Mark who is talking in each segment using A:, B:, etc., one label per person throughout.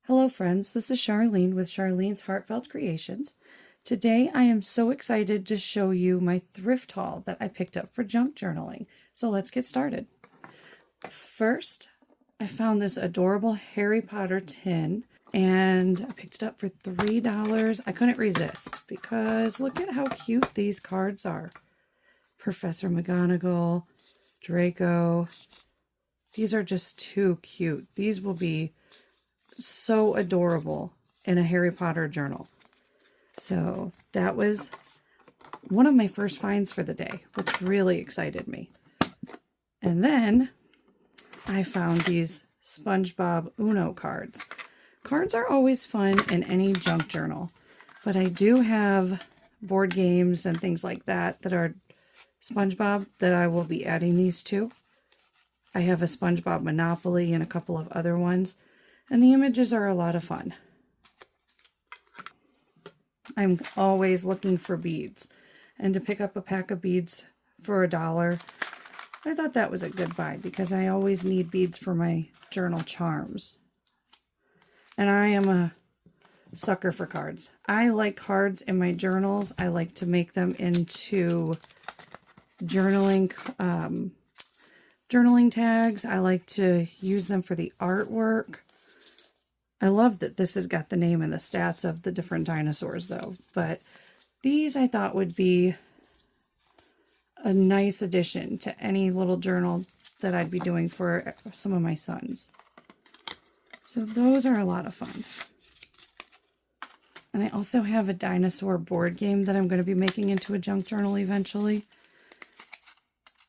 A: Hello friends, this is Charlene with Charlene's Heartfelt Creations. Today I am so excited to show you my thrift haul that I picked up for junk journaling. So let's get started. First, I found this adorable Harry Potter tin and I picked it up for $3. I couldn't resist because look at how cute these cards are. Professor McGonagall, Draco. These are just too cute. These will be so adorable in a Harry Potter journal. So that was one of my first finds for the day, which really excited me. And then I found these SpongeBob Uno cards. Cards are always fun in any junk journal, but I do have board games and things like that that are SpongeBob that I will be adding these to. I have a SpongeBob Monopoly and a couple of other ones. And the images are a lot of fun. I'm always looking for beads. And to pick up a pack of beads for $1, I thought that was a good buy because I always need beads for my journal charms. And I am a sucker for cards. I like cards in my journals. I like to make them into journaling tags. I like to use them for the artwork. I love that this has got the name and the stats of the different dinosaurs though, but these I thought would be a nice addition to any little journal that I'd be doing for some of my sons. So those are a lot of fun. And I also have a dinosaur board game that I'm going to be making into a junk journal eventually.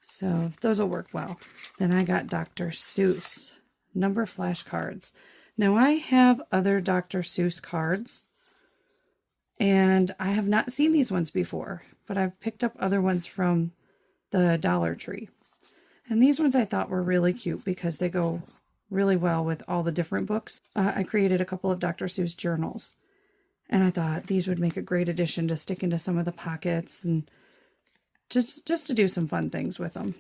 A: So those will work well. Then I got Dr. Seuss number flashcards. Now I have other Dr. Seuss cards, and I have not seen these ones before, but I've picked up other ones from the Dollar Tree. And these ones I thought were really cute because they go really well with all the different books. I created a couple of Dr. Seuss journals, and I thought these would make a great addition to stick into some of the pockets and just to do some fun things with them.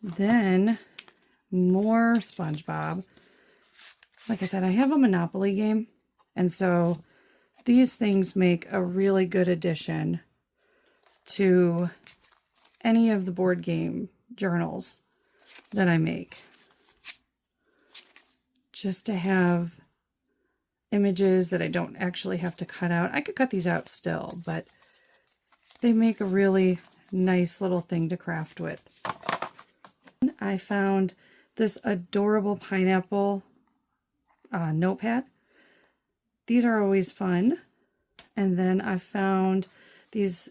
A: Then more SpongeBob. Like I said, I have a Monopoly game, and so these things make a really good addition to any of the board game journals that I make. Just to have images that I don't actually have to cut out. I could cut these out still, but they make a really nice little thing to craft with. I found this adorable pineapple notepad. These are always fun. And then I found these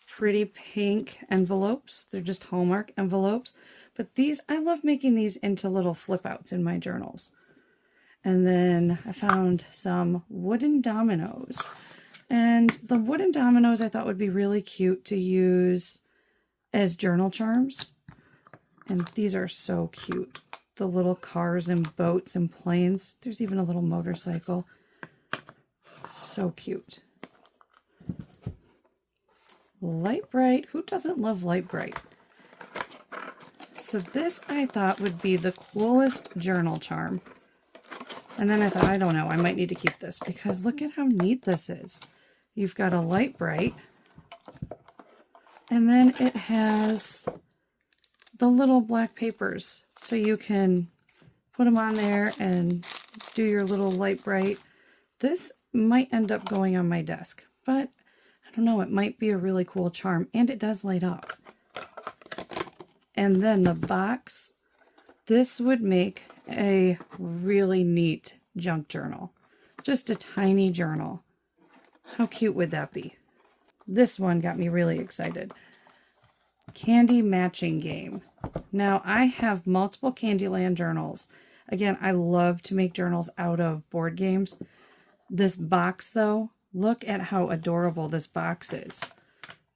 A: pretty pink envelopes. They're just Hallmark envelopes. But these, I love making these into little flip outs in my journals. And then I found some wooden dominoes. And the wooden dominoes I thought would be really cute to use as journal charms. And these are so cute. The little cars and boats and planes. There's even a little motorcycle. So cute. Light Bright. Who doesn't love Light Bright? So this I thought would be the coolest journal charm. And then I thought, I don't know, I might need to keep this because look at how neat this is. You've got a Light Bright. And then it has the little black papers, so you can put them on there and do your little Light Bright. This might end up going on my desk, but I don't know, it might be a really cool charm, and it does light up. And then the box, this would make a really neat junk journal. Just a tiny journal. How cute would that be? This one got me really excited. Candy matching game. Now I have multiple Candyland journals. Again, I love to make journals out of board games. This box though, look at how adorable this box is.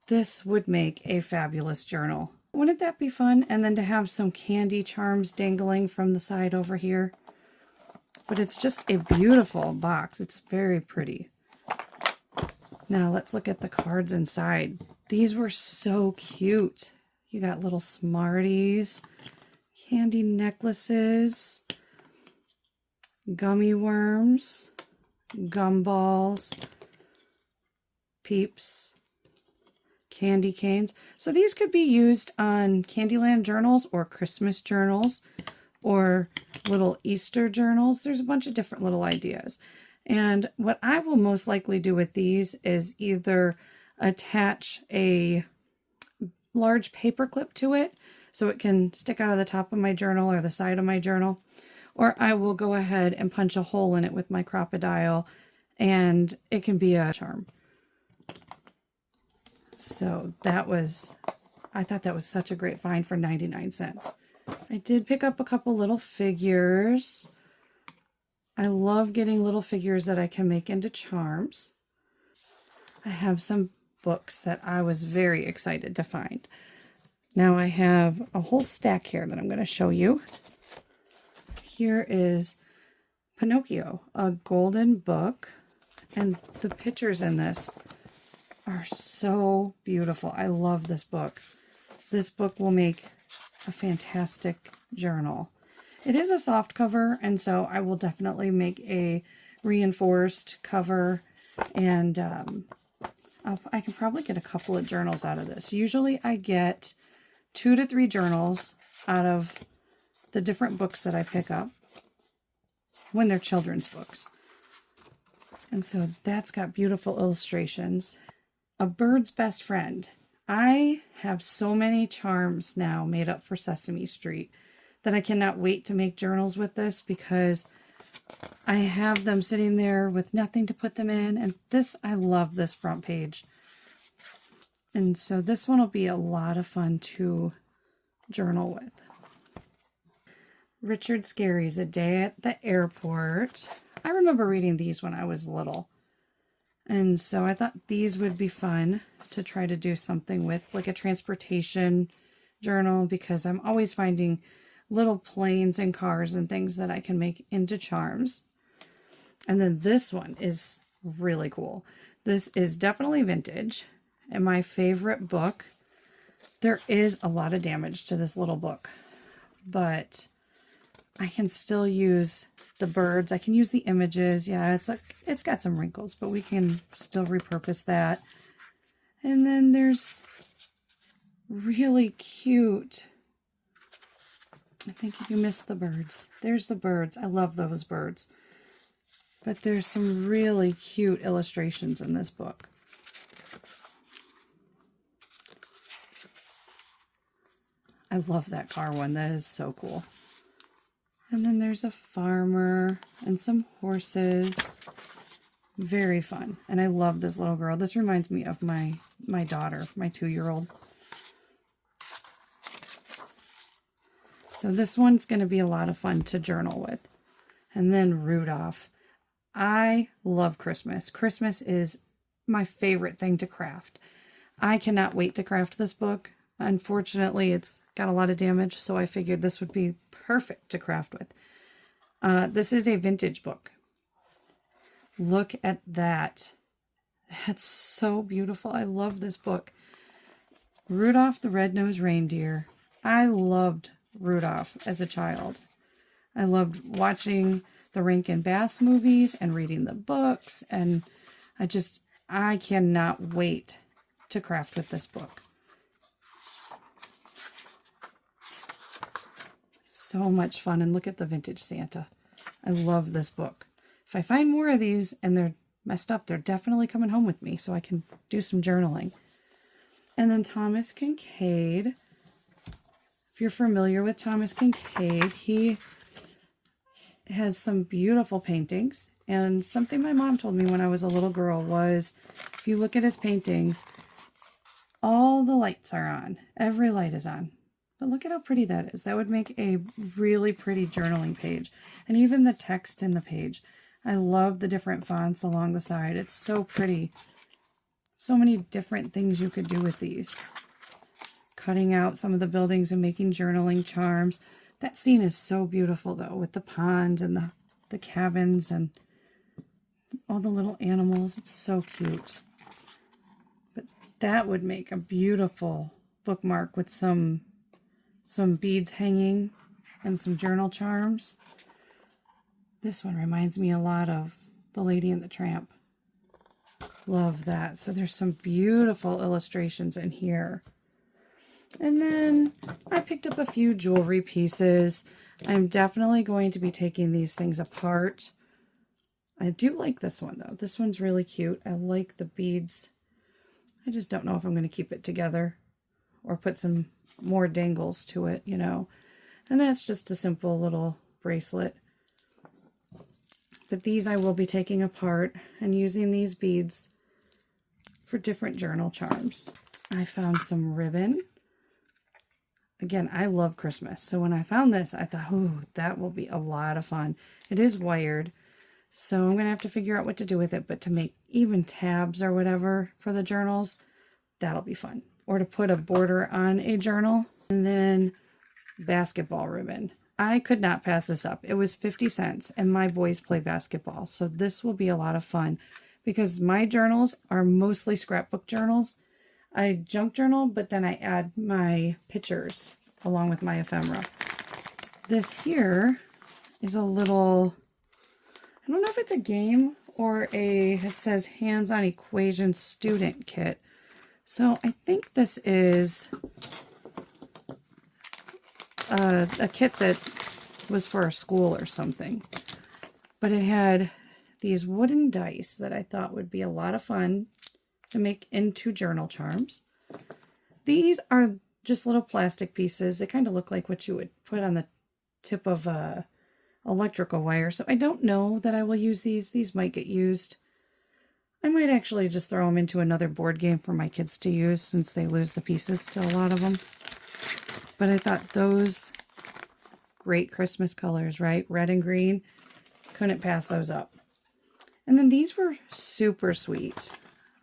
A: This would make a fabulous journal. Wouldn't that be fun? And then to have some candy charms dangling from the side over here. But it's just a beautiful box. It's very pretty. Now let's look at the cards inside. These were so cute. You got little Smarties, candy necklaces, gummy worms, gumballs, Peeps, candy canes. So these could be used on Candyland journals or Christmas journals or little Easter journals. There's a bunch of different little ideas. And what I will most likely do with these is either attach a large paper clip to it so it can stick out of the top of my journal or the side of my journal, or I will go ahead and punch a hole in it with my Crop-A-Dile and it can be a charm. So I thought that was such a great find for 99 cents. I did pick up a couple little figures. I love getting little figures that I can make into charms. I have some books that I was very excited to find. Now I have a whole stack here that I'm going to show you. Here is Pinocchio, a golden book, and the pictures in this are so beautiful. I love this book. This book will make a fantastic journal. It is a soft cover, and so I will definitely make a reinforced cover, and I can probably get a couple of journals out of this. Usually I get 2 to 3 journals out of the different books that I pick up when they're children's books. And so that's got beautiful illustrations. A Bird's Best Friend. I have so many charms now made up for Sesame Street that I cannot wait to make journals with this, because I have them sitting there with nothing to put them in. And this, I love this front page. And so this one will be a lot of fun to journal with. Richard Scarry's A Day at the Airport. I remember reading these when I was little. And so I thought these would be fun to try to do something with, like a transportation journal, because I'm always finding little planes and cars and things that I can make into charms. And then this one is really cool. This is definitely vintage and my favorite book. There is a lot of damage to this little book, but I can still use the birds. I can use the images. Yeah, it's got some wrinkles, but we can still repurpose that. And then there's really cute, I think you missed the birds. There's the birds. I love those birds. But there's some really cute illustrations in this book. I love that car one. That is so cool. And then there's a farmer and some horses. Very fun. And I love this little girl. This reminds me of my daughter, my 2-year-old. So this one's going to be a lot of fun to journal with. And then Rudolph. I love Christmas. Christmas is my favorite thing to craft. I cannot wait to craft this book. Unfortunately, it's got a lot of damage, so I figured this would be perfect to craft with. This is a vintage book. Look at that. That's so beautiful. I love this book. Rudolph the Red-Nosed Reindeer. I loved Rudolph as a child. I loved watching the Rankin Bass movies and reading the books, and I cannot wait to craft with this book. So much fun. And look at the vintage Santa. I love this book. If I find more of these and they're messed up, they're definitely coming home with me so I can do some journaling. And then Thomas Kinkade. If you're familiar with Thomas Kinkade, he has some beautiful paintings. And something my mom told me when I was a little girl was, if you look at his paintings, all the lights are on. Every light is on. But look at how pretty that is. That would make a really pretty journaling page. And even the text in the page. I love the different fonts along the side. It's so pretty. So many different things you could do with these. Cutting out some of the buildings and making journaling charms. That scene is so beautiful, though, with the pond and the cabins and all the little animals. It's so cute. But that would make a beautiful bookmark with some beads hanging and some journal charms. This one reminds me a lot of The Lady and the Tramp. Love that. So there's some beautiful illustrations in here. And then I picked up a few jewelry pieces. I'm definitely going to be taking these things apart. I do like this one though. This one's really cute. I like the beads. I just don't know if I'm going to keep it together or put some more dangles to it, you know. And that's just a simple little bracelet. But these I will be taking apart and using these beads for different journal charms. I found some ribbon. Again, I love Christmas. So when I found this, I thought, ooh, that will be a lot of fun. It is wired, so I'm going to have to figure out what to do with it. But to make even tabs or whatever for the journals, that'll be fun. Or to put a border on a journal. And then basketball ribbon. I could not pass this up. It was 50 cents, and my boys play basketball. So this will be a lot of fun because my journals are mostly scrapbook journals. I junk journal, but then I add my pictures along with my ephemera. This here is a little, I don't know if it's a game or it says hands-on equation student kit. So I think this is a kit that was for a school or something. But it had these wooden dice that I thought would be a lot of fun to make into journal charms. These are just little plastic pieces. They kind of look like what you would put on the tip of a electrical wire. So I don't know that I will use these. These might get used. I might actually just throw them into another board game for my kids to use since they lose the pieces to a lot of them. But I thought those great Christmas colors, right? Red and green. Couldn't pass those up. And then these were super sweet.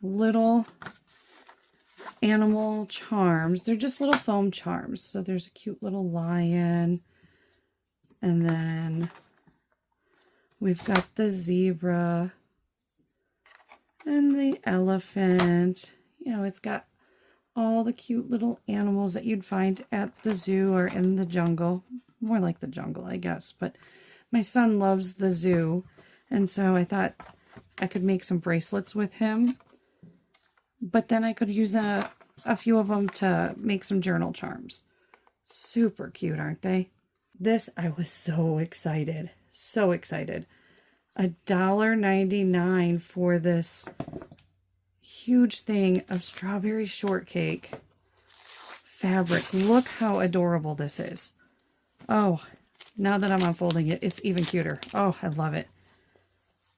A: Little animal charms. They're just little foam charms. So there's a cute little lion. And then we've got the zebra and the elephant. You know, it's got all the cute little animals that you'd find at the zoo or in the jungle. More like the jungle, I guess. But my son loves the zoo. And so I thought I could make some bracelets with him. But then I could use a few of them to make some journal charms. Super cute, aren't they? This, I was so excited. So excited. $1.99 for this huge thing of strawberry shortcake fabric. Look how adorable this is. Oh, now that I'm unfolding it, it's even cuter. Oh, I love it.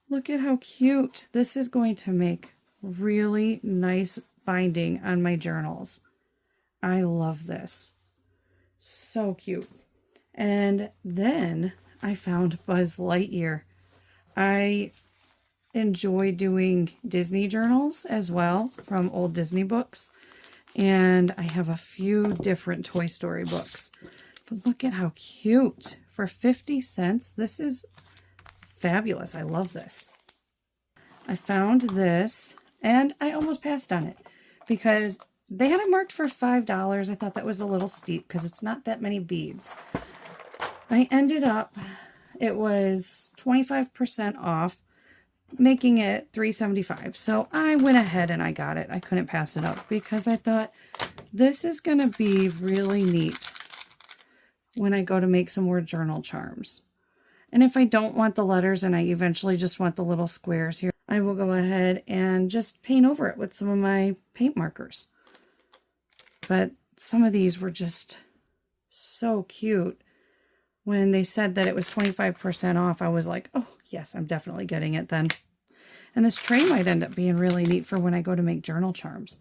A: Look at how cute. This is going to make really nice binding on my journals. I love this. So cute. And then I found Buzz Lightyear. I enjoy doing Disney journals as well from old Disney books. And I have a few different Toy Story books. But look at how cute. For 50 cents, this is fabulous. I love this. I found this. And I almost passed on it because they had it marked for $5. I thought that was a little steep because it's not that many beads. I ended up, it was 25% off, making it $3.75. So I went ahead and I got it. I couldn't pass it up because I thought this is going to be really neat when I go to make some more journal charms. And if I don't want the letters and I eventually just want the little squares here, I will go ahead and just paint over it with some of my paint markers. But some of these were just so cute. When they said that it was 25% off, I was like, oh, yes, I'm definitely getting it then. And this tray might end up being really neat for when I go to make journal charms.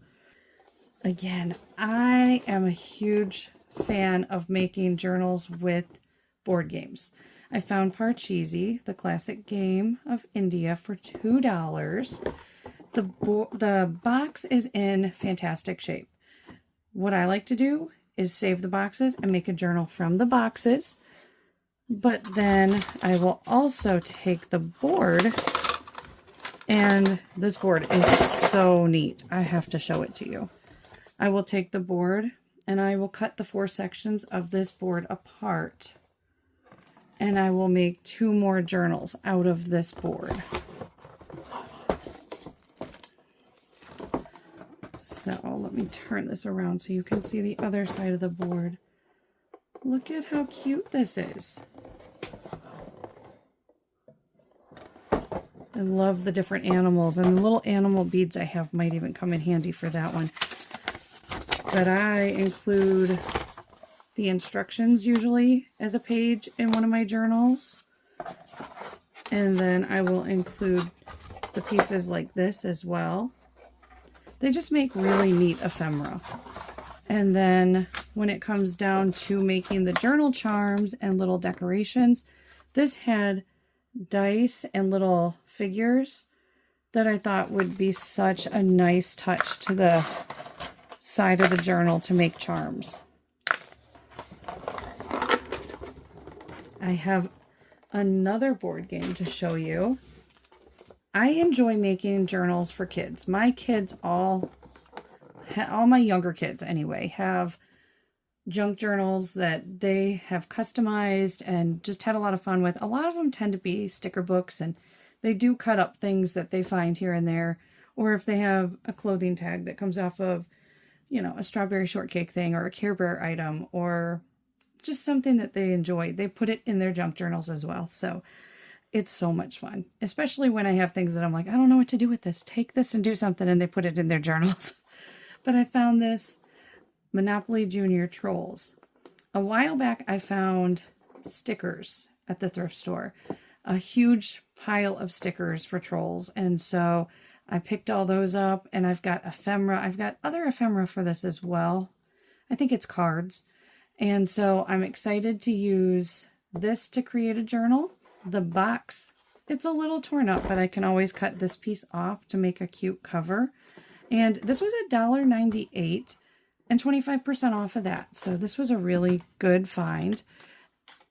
A: Again, I am a huge fan of making journals with board games. I found Parcheesi, the classic game of India, for $2. The box is in fantastic shape. What I like to do is save the boxes and make a journal from the boxes. But then I will also take the board, and this board is so neat. I have to show it to you. I will take the board and I will cut the 4 sections of this board apart. and I will make 2 more journals out of this board. So let me turn this around so you can see the other side of the board. Look at how cute this is. I love the different animals, and the little animal beads I have might even come in handy for that one. But I include the instructions usually as a page in one of my journals. And then I will include the pieces like this as well. They just make really neat ephemera. And then when it comes down to making the journal charms and little decorations, this had dice and little figures that I thought would be such a nice touch to the side of the journal to make charms. I have another board game to show you. I enjoy making journals for kids. My kids all my younger kids anyway, have junk journals that they have customized and just had a lot of fun with. A lot of them tend to be sticker books, and they do cut up things that they find here and there. Or if they have a clothing tag that comes off of, you know, a strawberry shortcake thing or a Care Bear item or just something that they enjoy, they put it in their junk journals as well. So it's so much fun, especially when I have things that I'm like, I don't know what to do with this. Take this and do something, and they put it in their journals. But I found this Monopoly Junior Trolls. A while back, I found stickers at the thrift store. A huge pile of stickers for Trolls. And so I picked all those up, and I've got ephemera. I've got other ephemera for this as well. I think it's cards. And so I'm excited to use this to create a journal. The box, it's a little torn up, but I can always cut this piece off to make a cute cover. And this was $1.98 and 25% off of that. So this was a really good find.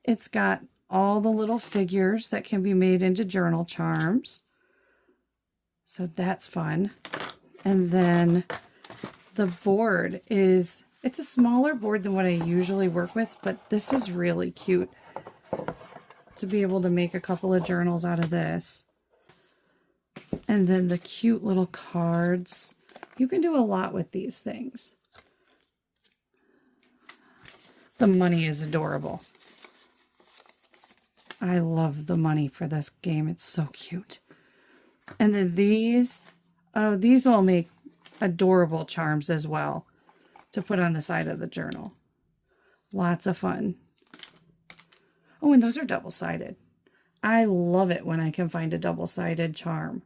A: It's got all the little figures that can be made into journal charms. So that's fun. And then the board is, it's a smaller board than what I usually work with, but this is really cute to be able to make a couple of journals out of this. And then the cute little cards. You can do a lot with these things. The money is adorable. I love the money for this game. It's so cute. And then these, oh, these will make adorable charms as well to put on the side of the journal. Lots of fun. Oh, and those are double-sided. I love it when I can find a double-sided charm.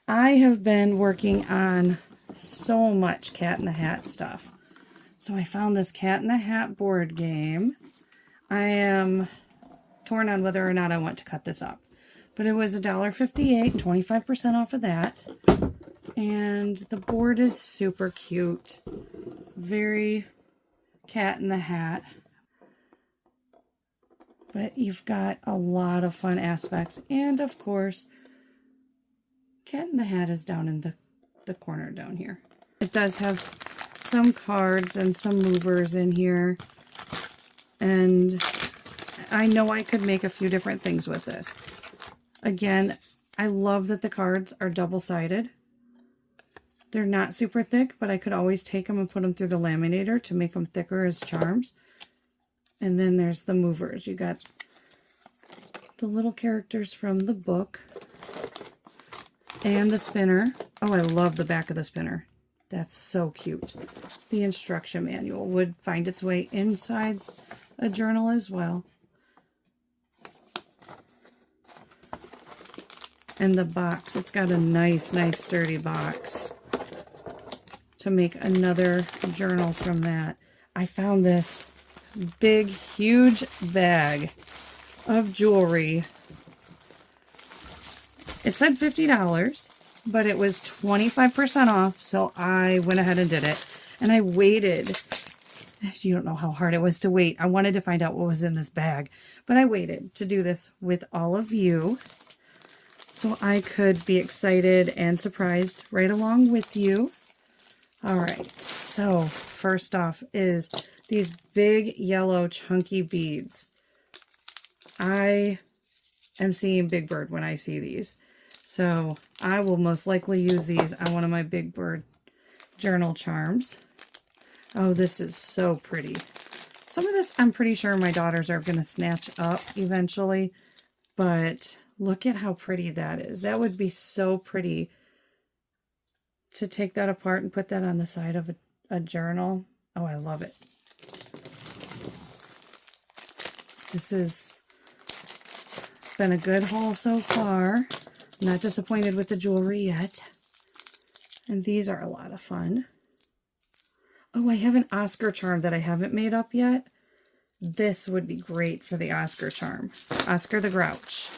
A: I have been working on so much Cat in the Hat stuff. So I found this Cat in the Hat board game. I am torn on whether or not I want to cut this up. But it was $1.58, 25% off of that. And the board is super cute. Very Cat in the Hat. But you've got a lot of fun aspects. And of course, Cat in the Hat is down in the corner down here. It does have some cards and some movers in here. And I know I could make a few different things with this. Again, I love that the cards are double-sided. They're not super thick, but I could always take them and put them through the laminator to make them thicker as charms. And then there's the movers. You got the little characters from the book. And the spinner. Oh, I love the back of the spinner. That's so cute. The instruction manual would find its way inside a journal as well. And the box. It's got a nice sturdy box to make another journal from that. I found this big, huge bag of jewelry. It said $50, but it was 25% off, so I went ahead and did it. And I waited. You don't know how hard it was to wait. I wanted to find out what was in this bag, but I waited to do this with all of you so I could be excited and surprised right along with you. All right, so first off is These big yellow chunky beads. I am seeing Big Bird when I see these. So I will most likely use these on one of my Big Bird journal charms. Oh, this is so pretty. Some of this I'm pretty sure my daughters are going to snatch up eventually. But look at how pretty that is. That would be so pretty to take that apart and put that on the side of a journal. Oh, I love it. This has been a good haul so far. I'm not disappointed with the jewelry yet. And these are a lot of fun. Oh, I have an Oscar charm that I haven't made up yet. This would be great for the Oscar charm. Oscar the Grouch.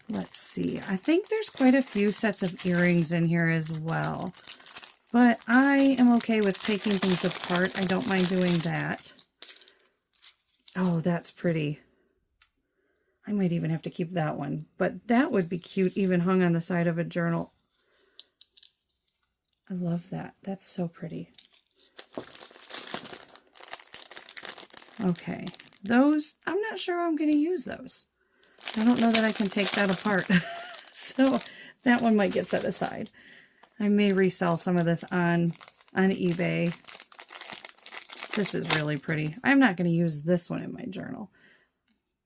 A: Let's see. I think there's quite a few sets of earrings in here as well. But I am okay with taking things apart. I don't mind doing that. Oh, that's pretty. I might even have to keep that one. But that would be cute, even hung on the side of a journal. I love that. That's so pretty. Okay. Those, I'm not sure I'm going to use those. I don't know that I can take that apart. So that one might get set aside. I may resell some of this on eBay. This is really pretty. I'm not going to use this one in my journal,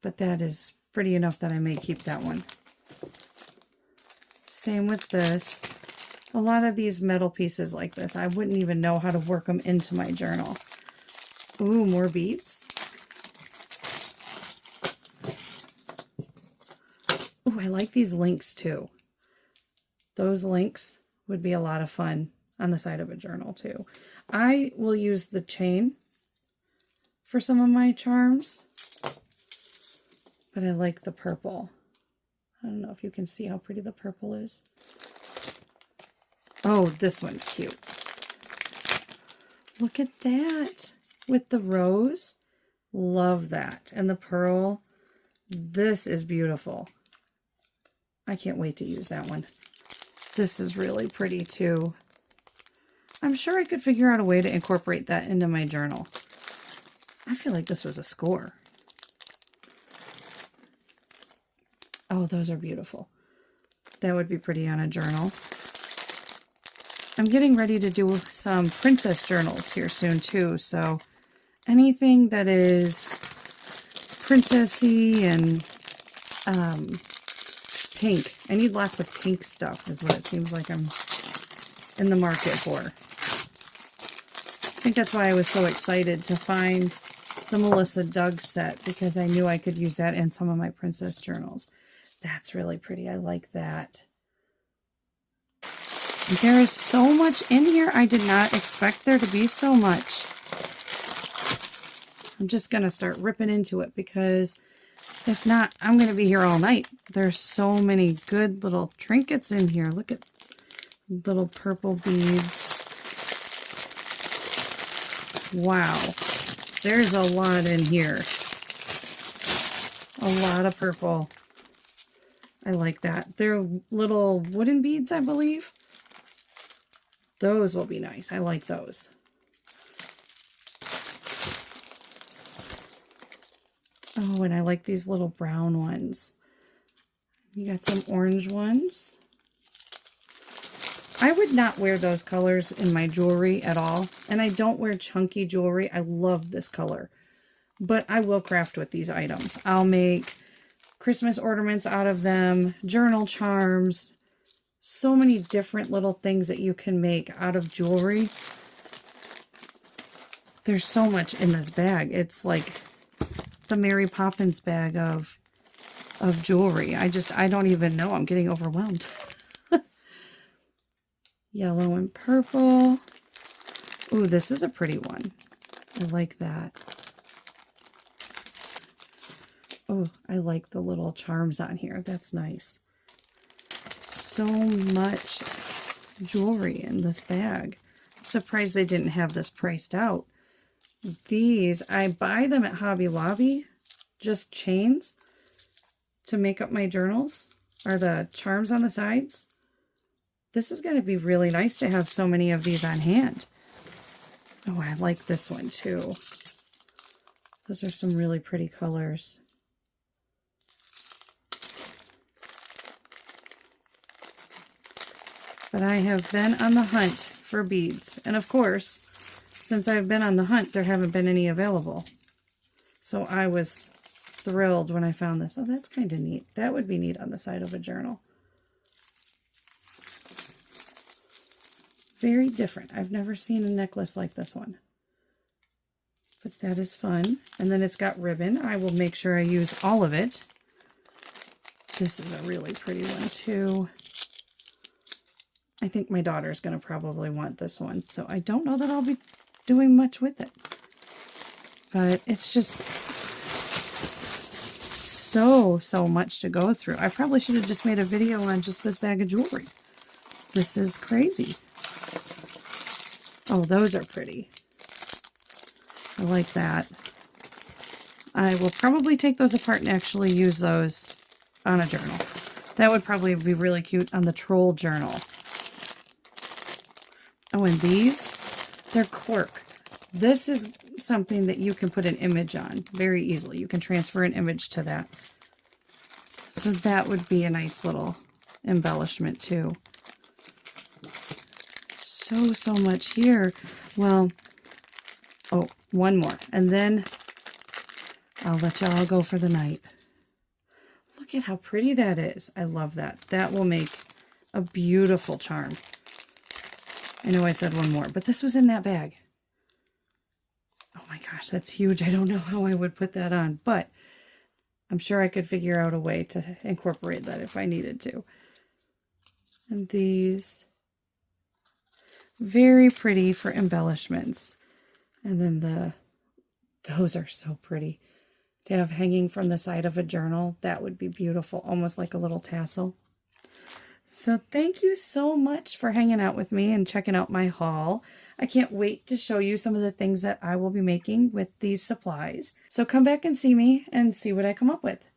A: but that is pretty enough that I may keep that one. Same with this. A lot of these metal pieces like this, I wouldn't even know how to work them into my journal. Ooh, more beads. Oh, I like these links too. Those links would be a lot of fun on the side of a journal too. I will use the chain for some of my charms, but I like the purple. I don't know if you can see how pretty the purple is. Oh, this one's cute. Look at that with the rose. Love that. And the pearl. This is beautiful. I can't wait to use that one. This is really pretty too. I'm sure I could figure out a way to incorporate that into my journal. I feel like this was a score. Oh, those are beautiful. That would be pretty on a journal. I'm getting ready to do some princess journals here soon too, so anything that is princessy and pink. I need lots of pink stuff is what it seems like I'm in the market for. I think that's why I was so excited to find the Melissa Doug set, because I knew I could use that in some of my princess journals. That's really pretty. I like that. There is so much in here. I did not expect there to be so much. I'm just going to start ripping into it, because if not, I'm going to be here all night. There's so many good little trinkets in here. Look at little purple beads. Wow. There's a lot in here. A lot of purple. I like that. They're little wooden beads, I believe. Those will be nice. I like those. Oh, and I like these little brown ones. You got some orange ones. I would not wear those colors in my jewelry at all. And I don't wear chunky jewelry. I love this color. But I will craft with these items. I'll make Christmas ornaments out of them, journal charms, so many different little things that you can make out of jewelry. There's so much in this bag. It's like the Mary Poppins bag of jewelry. I don't even know. I'm getting overwhelmed. Yellow and purple. Ooh, this is a pretty one. I like that. Oh, I like the little charms on here. That's nice. So much jewelry in this bag. I'm surprised they didn't have this priced out. These, I buy them at Hobby Lobby, just chains to make up my journals, or the charms on the sides. This is going to be really nice to have so many of these on hand. Oh, I like this one too. Those are some really pretty colors. But I have been on the hunt for beads. And of course, since I've been on the hunt, there haven't been any available. So I was thrilled when I found this. Oh, that's kind of neat. That would be neat on the side of a journal. Very different. I've never seen a necklace like this one. But that is fun. And then it's got ribbon. I will make sure I use all of it. This is a really pretty one too. I think my daughter's going to probably want this one. So I don't know that I'll be doing much with it. But it's just so much to go through. I probably should have just made a video on just this bag of jewelry. This is crazy. Oh, those are pretty. I like that. I will probably take those apart and actually use those on a journal. That would probably be really cute on the troll journal. Oh, and these, they're cork. This is something that you can put an image on very easily. You can transfer an image to that. So that would be a nice little embellishment too. So much here. Well, oh, one more. And then I'll let y'all go for the night. Look at how pretty that is. I love that. That will make a beautiful charm. I know I said one more, but this was in that bag. Oh my gosh, that's huge. I don't know how I would put that on, but I'm sure I could figure out a way to incorporate that if I needed to. And these, very pretty for embellishments. And then those are so pretty. To have hanging from the side of a journal, that would be beautiful, almost like a little tassel. So thank you so much for hanging out with me and checking out my haul. I can't wait to show you some of the things that I will be making with these supplies. So come back and see me and see what I come up with.